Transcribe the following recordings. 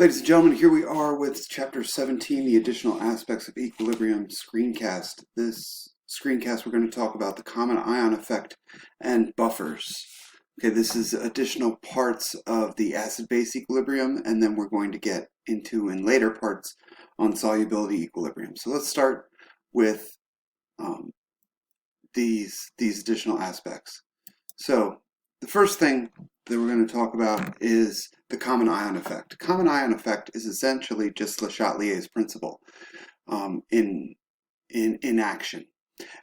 Ladies and gentlemen, here we are with Chapter 17, the additional aspects of equilibrium screencast. This screencast, we're going to talk about the common ion effect and buffers. Okay, this is additional parts of the acid-base equilibrium, and then we're going to get into, in later parts, on solubility equilibrium. So let's start with these additional aspects. So the first thing that we're going to talk about is the common ion effect. Common ion effect is essentially just Le Chatelier's principle in action.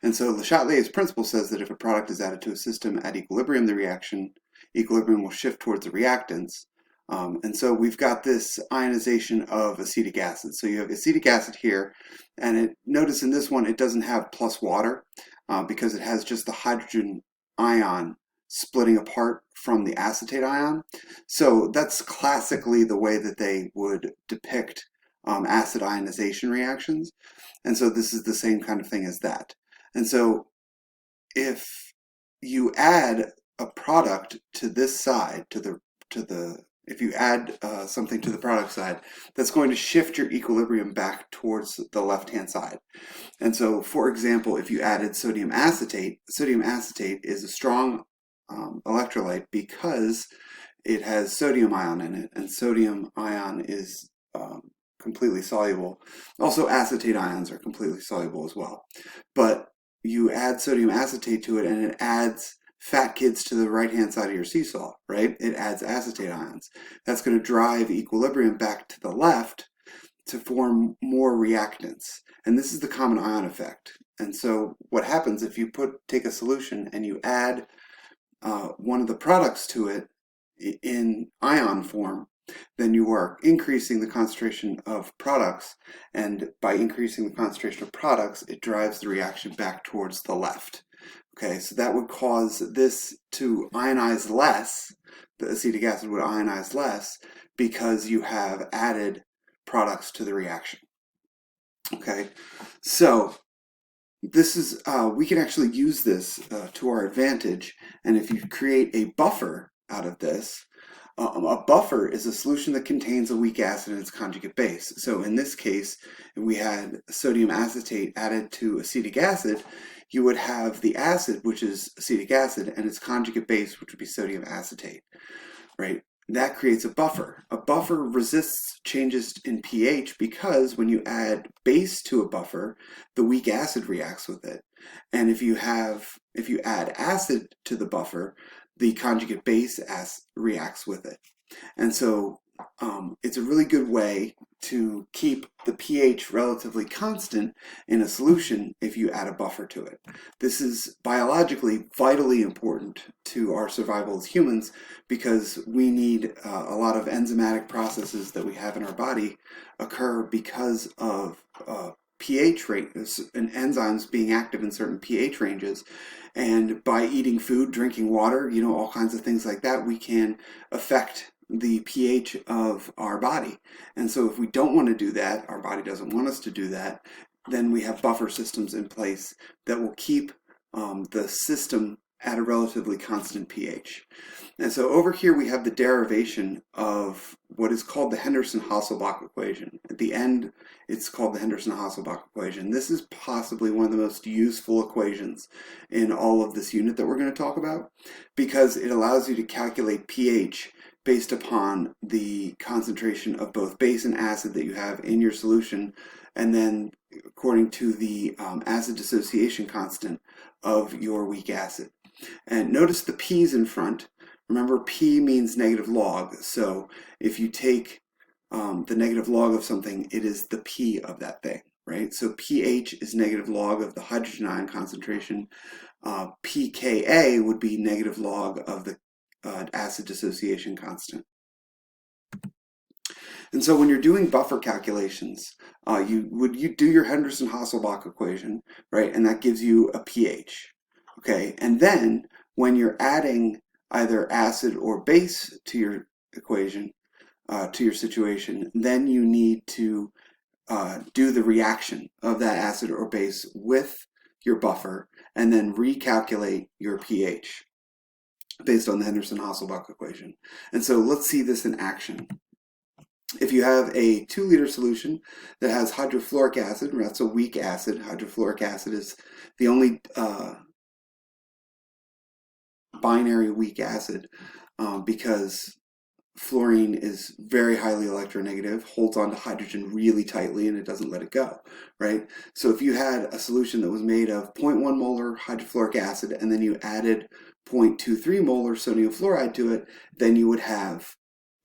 And so Le Chatelier's principle says that if a product is added to a system at equilibrium, the equilibrium will shift towards the reactants. And so we've got this ionization of acetic acid. So you have acetic acid here, and notice in this one it doesn't have plus water because it has just the hydrogen ion splitting apart from the acetate ion. So that's classically the way that they would depict acid ionization reactions. And so this is the same kind of thing as that. And so if you add a product to this side, if you add something to the product side, that's going to shift your equilibrium back towards the left-hand side. And so, for example, if you added sodium acetate is a strong electrolyte because it has sodium ion in it, and sodium ion is completely soluble. Also, acetate ions are completely soluble as well. But you add sodium acetate to it, and it adds fat kids to the right-hand side of your seesaw, right? It adds acetate ions. That's going to drive equilibrium back to the left to form more reactants. And this is the common ion effect. And so what happens if you take a solution and you add one of the products to it in ion form, then you are increasing the concentration of products, and by increasing the concentration of products, it drives the reaction back towards the left. Okay, so that would cause this to ionize less. The acetic acid would ionize less because you have added products to the reaction. Okay, so this is, we can actually use this to our advantage, and if you create a buffer out of this, a buffer is a solution that contains a weak acid and its conjugate base. So in this case, if we had sodium acetate added to acetic acid, you would have the acid, which is acetic acid, and its conjugate base, which would be sodium acetate, right? That creates a buffer. A buffer resists changes in pH because when you add base to a buffer, the weak acid reacts with it. And if you add acid to the buffer, the conjugate base reacts with it. And so it's a really good way to keep the pH relatively constant in a solution if you add a buffer to it. This is biologically vitally important to our survival as humans because we need a lot of enzymatic processes that we have in our body occur because of pH rate and enzymes being active in certain pH ranges. And by eating food, drinking water, all kinds of things like that, we can affect the pH of our body. And so if we don't want to do that, our body doesn't want us to do that, then we have buffer systems in place that will keep the system at a relatively constant pH. And so over here we have the derivation of what is called the Henderson-Hasselbalch equation. At the end, it's called the Henderson-Hasselbalch equation. This is possibly one of the most useful equations in all of this unit that we're going to talk about because it allows you to calculate pH based upon the concentration of both base and acid that you have in your solution, and then according to the acid dissociation constant of your weak acid. And notice the p's in front. Remember, p means negative log, so if you take the negative log of something, it is the p of that thing, right? So pH is negative log of the hydrogen ion concentration. pKa would be negative log of the acid dissociation constant. And so when you're doing buffer calculations, you do your Henderson-Hasselbalch equation, right? And that gives you a pH, okay? And then when you're adding either acid or base to your equation, to your situation, then you need to do the reaction of that acid or base with your buffer and then recalculate your pH based on the Henderson-Hasselbalch equation. And so let's see this in action. If you have a 2-liter solution that has hydrofluoric acid, that's a weak acid. Hydrofluoric acid is the only binary weak acid because fluorine is very highly electronegative, holds on to hydrogen really tightly, and it doesn't let it go, right? So if you had a solution that was made of 0.1 molar hydrofluoric acid and then you added 0.23 molar sodium fluoride to it, then you would have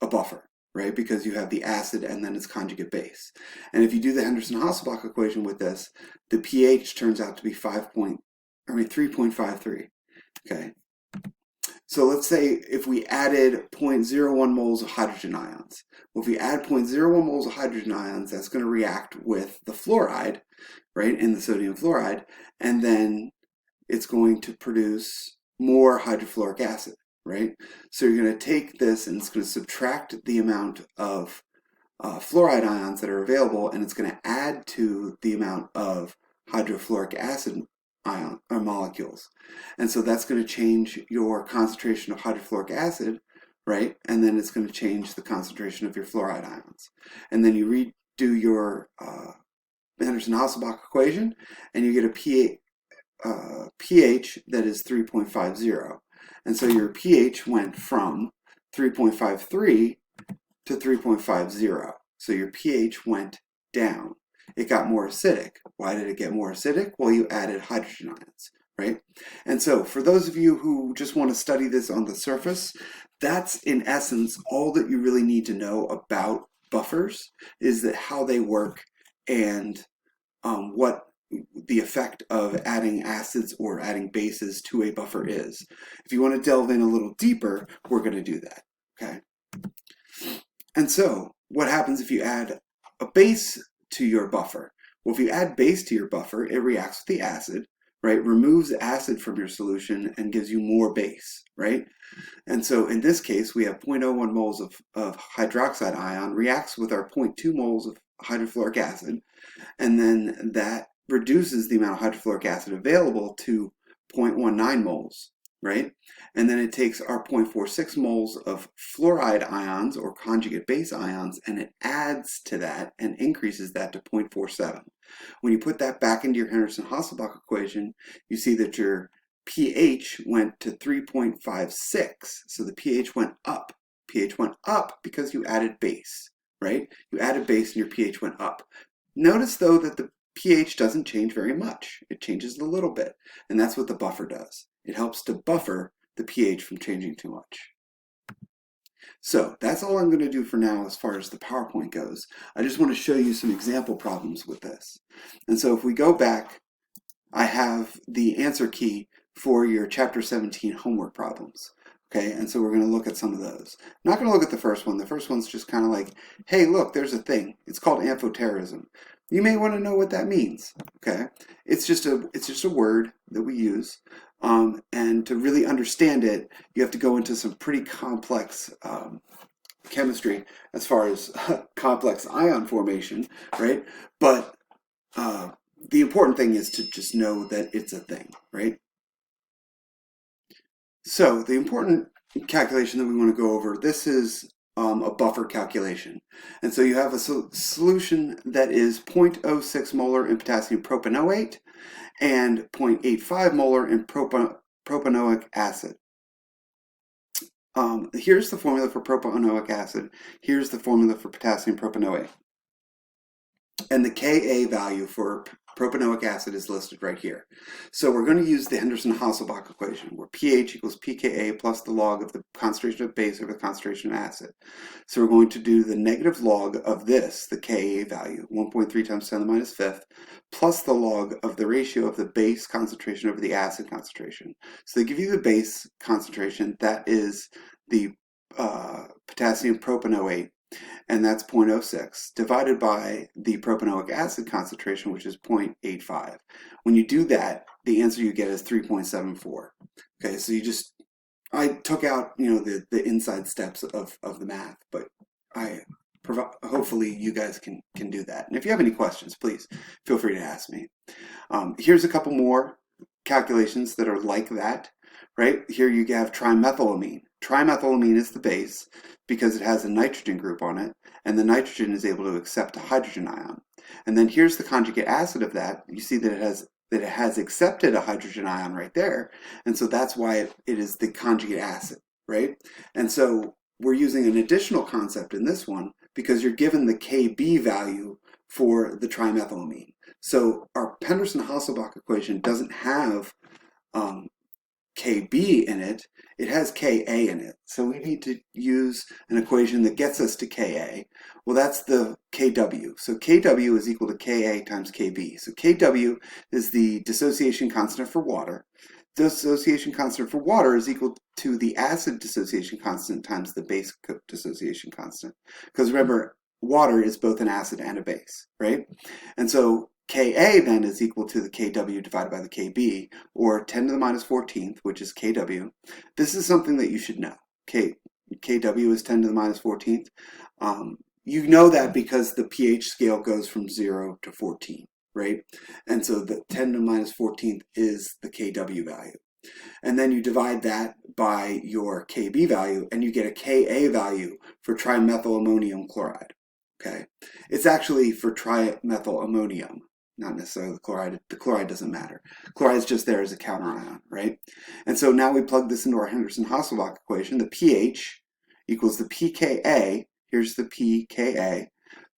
a buffer, right? Because you have the acid and then its conjugate base. And if you do the Henderson-Hasselbalch equation with this, the pH turns out to be 3.53, okay? So let's say if we added 0.01 moles of hydrogen ions. Well, if we add 0.01 moles of hydrogen ions, that's going to react with the fluoride, right, in the sodium fluoride, and then it's going to produce more hydrofluoric acid, right? So you're going to take this and it's going to subtract the amount of fluoride ions that are available, and it's going to add to the amount of hydrofluoric acid ion or molecules. And so that's going to change your concentration of hydrofluoric acid, right? And then it's going to change the concentration of your fluoride ions. And then you redo your Henderson-Hasselbalch equation, and you get a pH that is 3.50. And so your pH went from 3.53 to 3.50. So your pH went down. It got more acidic. Why did it get more acidic? Well, you added hydrogen ions, right? And so for those of you who just want to study this on the surface, that's in essence all that you really need to know about buffers, is that how they work and what the effect of adding acids or adding bases to a buffer is. If you want to delve in a little deeper, we're going to do that, okay? And so what happens if you add a base to your buffer? Well, if you add base to your buffer, it reacts with the acid, right? Removes acid from your solution and gives you more base, right? And so in this case, we have 0.01 moles of hydroxide ion reacts with our 0.2 moles of hydrofluoric acid, and then that reduces the amount of hydrofluoric acid available to 0.19 moles, right? And then it takes our 0.46 moles of fluoride ions or conjugate base ions, and it adds to that and increases that to 0.47. When you put that back into your Henderson-Hasselbalch equation, you see that your pH went to 3.56. So the pH went up. pH went up because you added base, right? You added base and your pH went up. Notice though that the pH doesn't change very much. It changes a little bit, and that's what the buffer does. It helps to buffer the pH from changing too much. So that's all I'm going to do for now as far as the PowerPoint goes. I just want to show you some example problems with this. And so if we go back, I have the answer key for your Chapter 17 homework problems. Okay, and so we're going to look at some of those. I'm not going to look at the first one. The first one's just kind of like, hey, look, there's a thing. It's called amphoterrorism. You may want to know what that means. Okay, it's just a word that we use, and to really understand it, you have to go into some pretty complex chemistry as far as complex ion formation, right? But the important thing is to just know that it's a thing, right? So the important calculation that we want to go over, this is a buffer calculation. And so you have a solution that is 0.06 molar in potassium propanoate and 0.85 molar in propanoic acid. Here's the formula for propanoic acid. Here's the formula for potassium propanoate. And the Ka value for propanoic acid is listed right here. So we're going to use the Henderson-Hasselbalch equation, where pH equals pKa plus the log of the concentration of base over the concentration of acid. So we're going to do the negative log of this, the Ka value, 1.3 times 10 to the minus fifth, plus the log of the ratio of the base concentration over the acid concentration. So they give you the base concentration, that is the potassium propanoate, and that's 0.06, divided by the propanoic acid concentration, which is 0.85. When you do that, the answer you get is 3.74. Okay, so I took out, the inside steps of the math, but hopefully you guys can do that. And if you have any questions, please feel free to ask me. Here's a couple more calculations that are like that, right? Here you have trimethylamine. trimethylamine is the base because it has a nitrogen group on it, and the nitrogen is able to accept a hydrogen ion. And then here's the conjugate acid of that. You see that it has accepted a hydrogen ion right there, and so that's why it is the conjugate acid, right? And so we're using an additional concept in this one because you're given the Kb value for the trimethylamine. So our Penderson-Hasselbalch equation doesn't have Kb in it, it has Ka in it. So we need to use an equation that gets us to Ka. Well, that's the Kw. So Kw is equal to Ka times Kb. So Kw is the dissociation constant for water. Dissociation constant for water is equal to the acid dissociation constant times the base dissociation constant. Because remember, water is both an acid and a base, right? And so Ka then is equal to the Kw divided by the Kb, or 10 to the minus 14th, which is Kw. This is something that you should know. Kw is 10 to the minus 14th. You know that because the pH scale goes from 0 to 14, right? And so the 10 to the minus 14th is the Kw value. And then you divide that by your Kb value, and you get a Ka value for trimethylammonium chloride. Okay, it's actually for trimethylammonium, not necessarily the chloride. The chloride doesn't matter. Chloride is just there as a counterion, right? And so now we plug this into our Henderson-Hasselbalch equation. The pH equals the pKa, here's the pKa,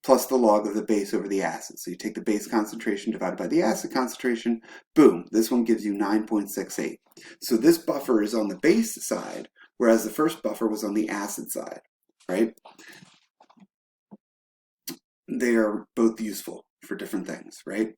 plus the log of the base over the acid. So you take the base concentration divided by the acid concentration, boom, this one gives you 9.68. So this buffer is on the base side, whereas the first buffer was on the acid side, right? They are both useful for different things, right?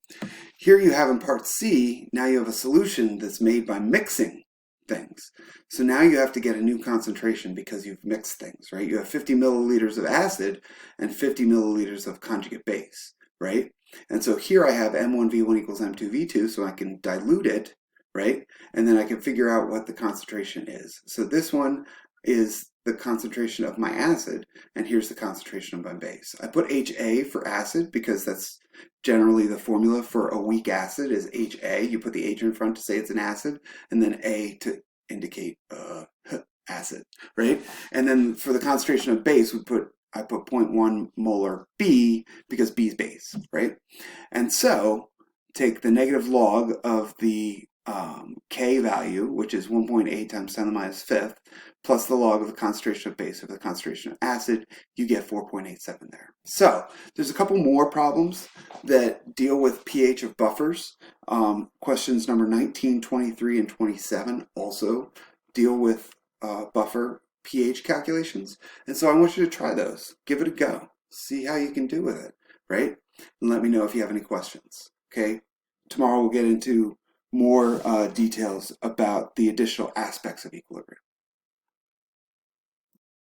Here you have in part C, now you have a solution that's made by mixing things. So now you have to get a new concentration because you've mixed things, right? You have 50 milliliters of acid and 50 milliliters of conjugate base, right? And so here I have M1V1 equals M2V2, so I can dilute it, right? And then I can figure out what the concentration is. So this one is the concentration of my acid, and here's the concentration of my base. I put HA for acid because that's generally the formula for a weak acid is HA. You put the H in front to say it's an acid, and then A to indicate acid, right? And then for the concentration of base, I put 0.1 molar B because B is base, right? And so take the negative log of the K value, which is 1.8 times 10 to the minus 5th, plus the log of the concentration of base over the concentration of acid, you get 4.87 there. So there's a couple more problems that deal with pH of buffers. Questions number 19, 23, and 27 also deal with buffer pH calculations. And so I want you to try those. Give it a go. See how you can do with it, right? And let me know if you have any questions, okay? Tomorrow we'll get into more details about the additional aspects of equilibrium.